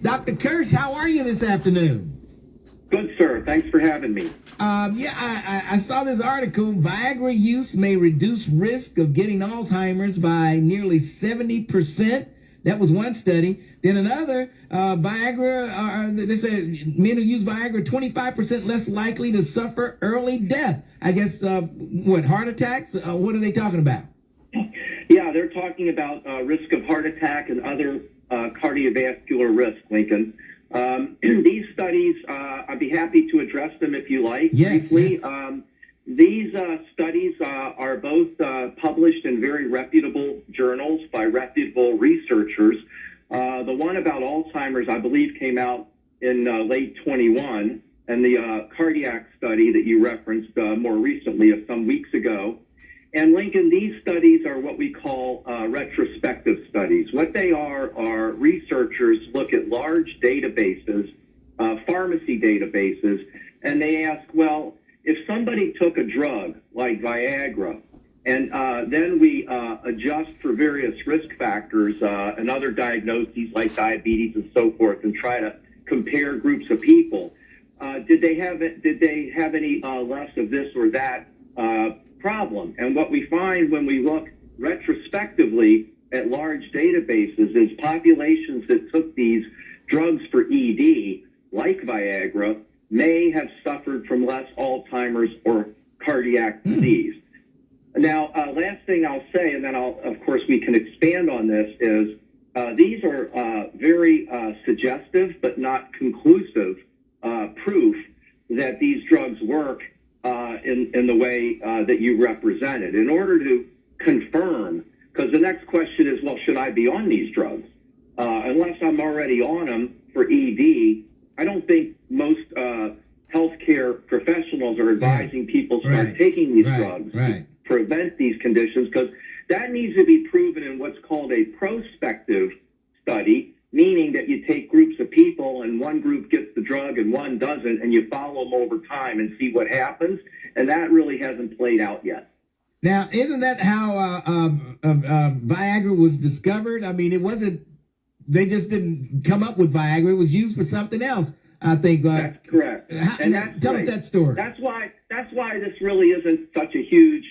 Dr. Kirsch, how are you this afternoon? Good, sir. Thanks for having me. I saw this article. Viagra use may reduce risk of getting Alzheimer's by nearly 70%. That was one study. Then another, they said men who use Viagra 25% less likely to suffer early death. I guess, heart attacks? What are they talking about? Yeah, they're talking about risk of heart attack and other cardiovascular risk, Lincoln. These studies, I'd be happy to address them if you like, briefly. Yes. These studies are both published in very reputable journals by reputable researchers. The one about Alzheimer's, I believe, came out in late 21, and the cardiac study that you referenced more recently, some weeks ago. And Lincoln, these studies are what we call retrospective studies. What they are researchers look at large databases, pharmacy databases, and they ask, well, if somebody took a drug like Viagra, and then we adjust for various risk factors and other diagnoses like diabetes and so forth, and try to compare groups of people, did they have any less of this or that problem? And what we find when we look retrospectively at large databases is populations that took these drugs for ED, like Viagra, may have suffered from less Alzheimer's or cardiac disease. Now, last thing I'll say, and then of course we can expand on this, is these are very suggestive but not conclusive proof that these drugs work in the way that you represented. In order to confirm, because the next question is, well, should I be on these drugs? Unless I'm already on them for ED, I don't think most healthcare professionals are advising people start taking these drugs to prevent these conditions, because that needs to be proven in what's called a prospective study, meaning that you take groups of people and one group gets the drug and one doesn't, and you follow them over time and see what happens. And that really hasn't played out yet. Now, isn't that how Viagra was discovered? I mean, they just didn't come up with Viagra. It was used for something else, I think. That's correct. Tell us that story. That's why this really isn't such a huge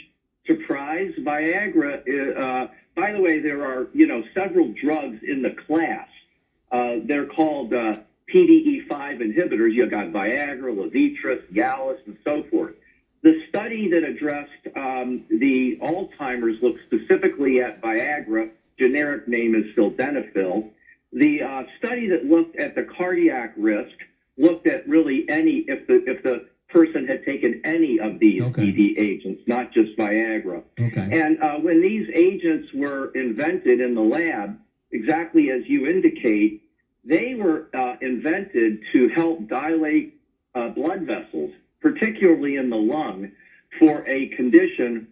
surprise. Viagra, by the way, there are, several drugs in the class. They're called PDE5 inhibitors. You got Viagra, Levitra, Cialis, and so forth. The study that addressed the Alzheimer's looked specifically at Viagra. Generic name is sildenafil. The study that looked at the cardiac risk looked at really if the person had taken any of these ED agents, not just Viagra. And when these agents were invented in the lab, exactly as you indicate, they were invented to help dilate blood vessels, particularly in the lung, for a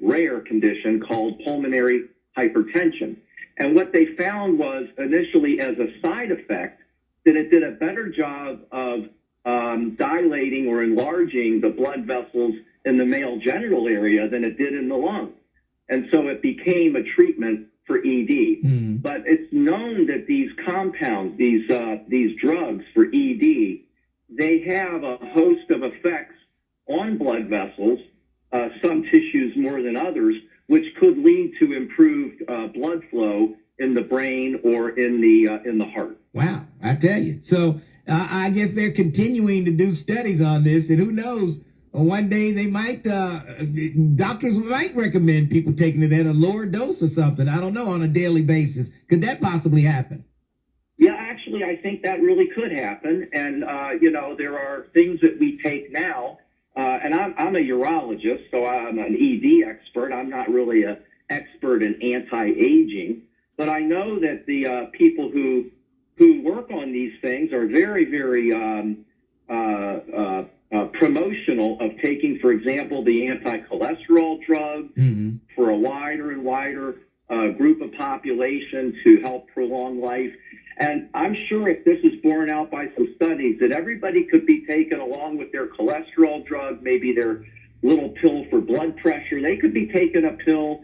rare condition called pulmonary hypertension. And what they found was initially as a side effect that it did a better job of dilating or enlarging the blood vessels in the male genital area than it did in the lung. And so it became a treatment for ED. But it's known that these compounds, these drugs for ED, they have a host of effects on blood vessels, some tissues more than others, which could lead to improved blood flow in the brain or in the heart. Wow, I tell you. So I guess they're continuing to do studies on this, and who knows, one day they might, doctors might recommend people taking it at a lower dose or something. I don't know, on a daily basis. Could that possibly happen? Yeah, actually, I think that really could happen. And, there are things that we take now. And I'm a urologist, so I'm an ED expert. I'm not really an expert in anti-aging. But I know that the people who work on these things are very, very promotional of taking, for example, the anti-cholesterol drug for a wider and wider group of population to help prolong life. And I'm sure if this is borne out by some studies, that everybody could be taken along with their cholesterol drug, maybe their little pill for blood pressure. They could be taking a pill.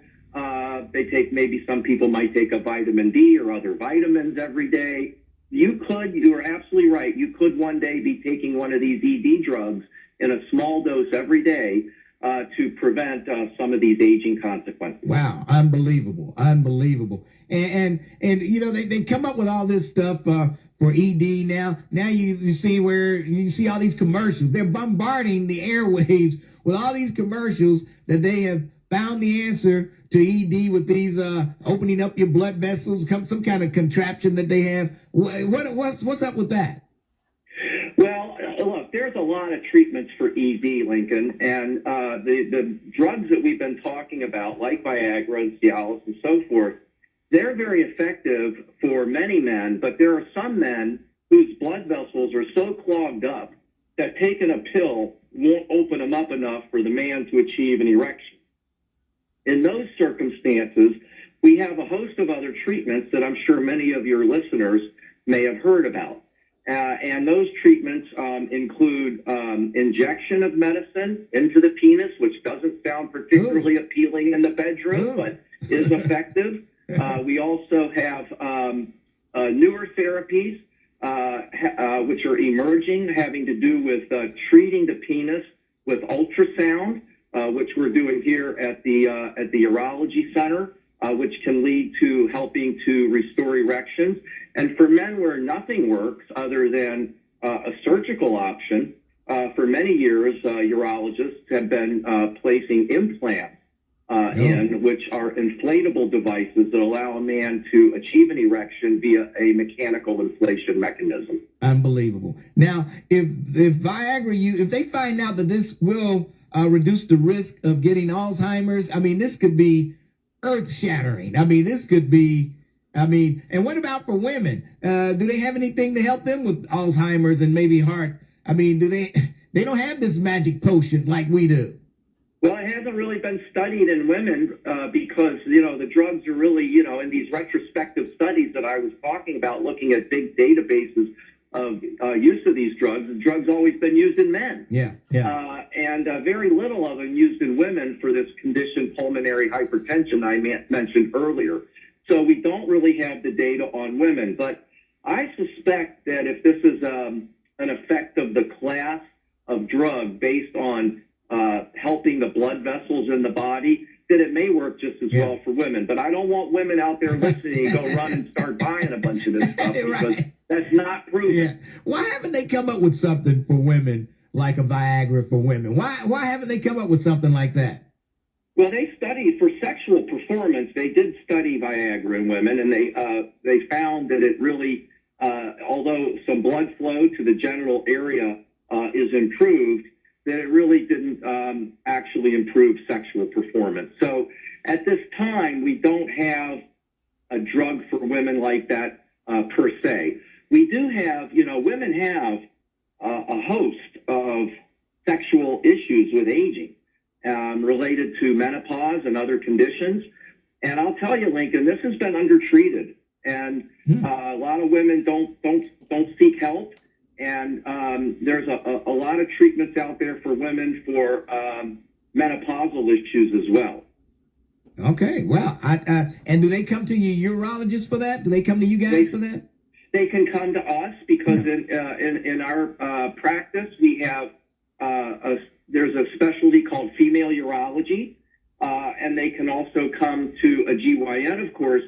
Maybe some people might take a vitamin D or other vitamins every day. You are absolutely right. You could one day be taking one of these ED drugs in a small dose every day to prevent some of these aging consequences. Wow, unbelievable, unbelievable. And you know, they come up with all this stuff for ED now. Now you see where you see all these commercials. They're bombarding the airwaves with all these commercials that they have found the answer to ED with these opening up your blood vessels, some kind of contraption that they have. What's up with that? Well, look, there's a lot of treatments for ED, Lincoln, and the drugs that we've been talking about, like Viagra and Cialis and so forth, they're very effective for many men, but there are some men whose blood vessels are so clogged up that taking a pill won't open them up enough for the man to achieve an erection. In those circumstances, we have a host of other treatments that I'm sure many of your listeners may have heard about. And those treatments include injection of medicine into the penis, which doesn't sound particularly appealing in the bedroom, but is effective. We also have newer therapies, which are emerging, having to do with treating the penis with ultrasound, which we're doing here at the Urology Center, which can lead to helping to restore erections. And for men where nothing works other than a surgical option, for many years, urologists have been placing implants in, which are inflatable devices that allow a man to achieve an erection via a mechanical inflation mechanism. Unbelievable. Now, if Viagra, if they find out that this will reduce the risk of getting Alzheimer's, I mean, this could be earth-shattering. I mean, this could be, and what about for women? Do they have anything to help them with Alzheimer's and maybe heart? I mean, they don't have this magic potion like we do. Well, it hasn't really been studied in women because, you know, the drugs are really, you know, in these retrospective studies that I was talking about, looking at big databases of use of these drugs, the drugs always been used in men. And very little of them used in women for this condition, pulmonary hypertension, I mentioned earlier. So we don't really have the data on women. But I suspect that if this is an effect of the class of drug based on helping the blood vessels in the body, that it may work just as well for women. But I don't want women out there listening to go run and start buying a bunch of this stuff because that's not proven. Yeah. Why haven't they come up with something for women like a Viagra for women? Why haven't they come up with something like that? Well, they studied for sexual performance. They did study Viagra in women, and they found that it really, although some blood flow to the genital area is improved, that it really didn't actually improve sexual performance. So at this time, we don't have a drug for women like that per se. We do have, you know, women have a host of sexual issues with aging related to menopause and other conditions. And I'll tell you, Lincoln, this has been undertreated. And a lot of women don't seek help. And there's a lot of treatments out there for women for menopausal issues as well. Okay, well, and do they come to you urologists for that? Do they come to you guys for that? They can come to us because in our practice we have there's a specialty called female urology, and they can also come to a GYN, of course.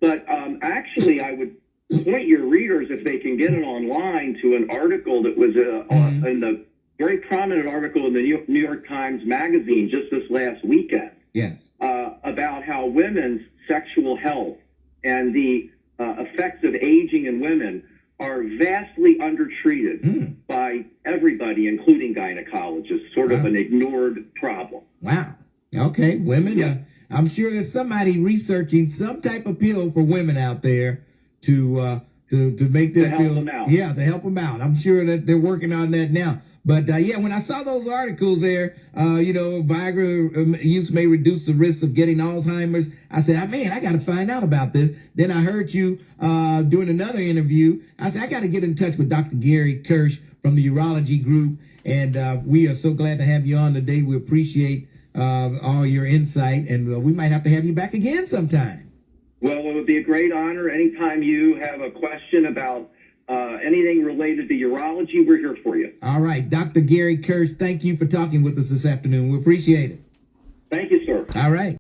But actually, I would point your readers, if they can get it online, to an article that was in the very prominent article in the New York Times Magazine just this last weekend. Yes. About how women's sexual health and the effects of aging in women are vastly undertreated by everybody, including gynecologists, sort of an ignored problem. Wow. Okay, women. I'm sure there's somebody researching some type of pill for women out there to make them feel, to help them out. I'm sure that they're working on that now. But when I saw those articles there, Viagra use may reduce the risk of getting Alzheimer's, I said, man, I got to find out about this. Then I heard you doing another interview. I said, I got to get in touch with Dr. Gary Kirsh from the Urology Group. And we are so glad to have you on today. We appreciate all your insight, and we might have to have you back again sometime. Well, it would be a great honor anytime you have a question about anything related to urology, we're here for you. All right. Dr. Gary Kirsh, thank you for talking with us this afternoon. We appreciate it. Thank you, sir. All right.